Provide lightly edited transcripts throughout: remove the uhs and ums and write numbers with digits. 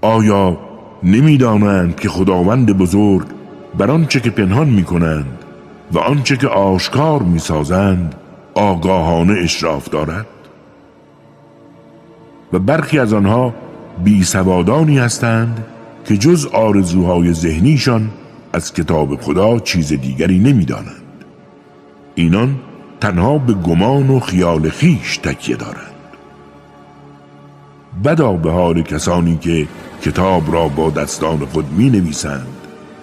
آیا نمی‌دانند که خداوند بزرگ بر آنچه که پنهان می‌کنند و آنچه که آشکار می‌سازند آگاهانه اشراف دارد؟ و برخی از آنها بیسوادانی هستند که جز آرزوهای ذهنیشان از کتاب خدا چیز دیگری نمی‌دانند. اینان تنها به گمان و خیال خیش تکیه دارند. بدا به حال کسانی که کتاب را با دستان خود می‌نویسند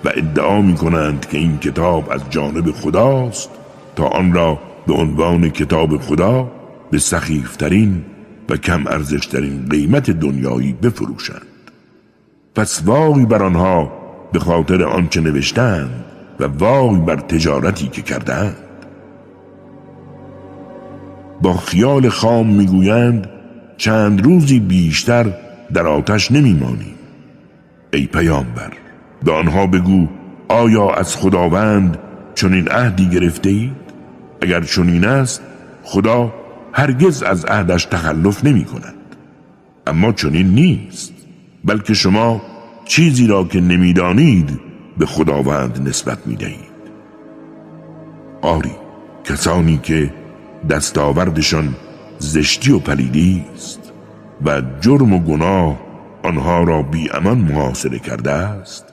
و ادعا می‌کنند که این کتاب از جانب خداست تا آن را به عنوان کتاب خدا به سخیفترین و کم ارزشترین قیمت دنیایی بفروشند. پس وای بر آنها به خاطر آنچه نوشتند و وای بر تجارتی که کردند. با خیال خام میگویند چند روزی بیشتر در آتش نمیمانیم. ای پیامبر، به آنها بگو آیا از خداوند چنین عهدی گرفته اید؟ اگر چنین است خدا هرگز از عهدش تخلف نمی کند. اما چنین نیست، بلکه شما چیزی را که نمیدانید به خداوند نسبت می دهید. آری، کسانی که دستاوردشان زشتی و پلیدی است و جرم و گناه آنها را بی امان محاصره کرده است،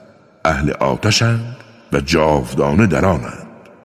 اهل آتشند و جاودانه در آنند.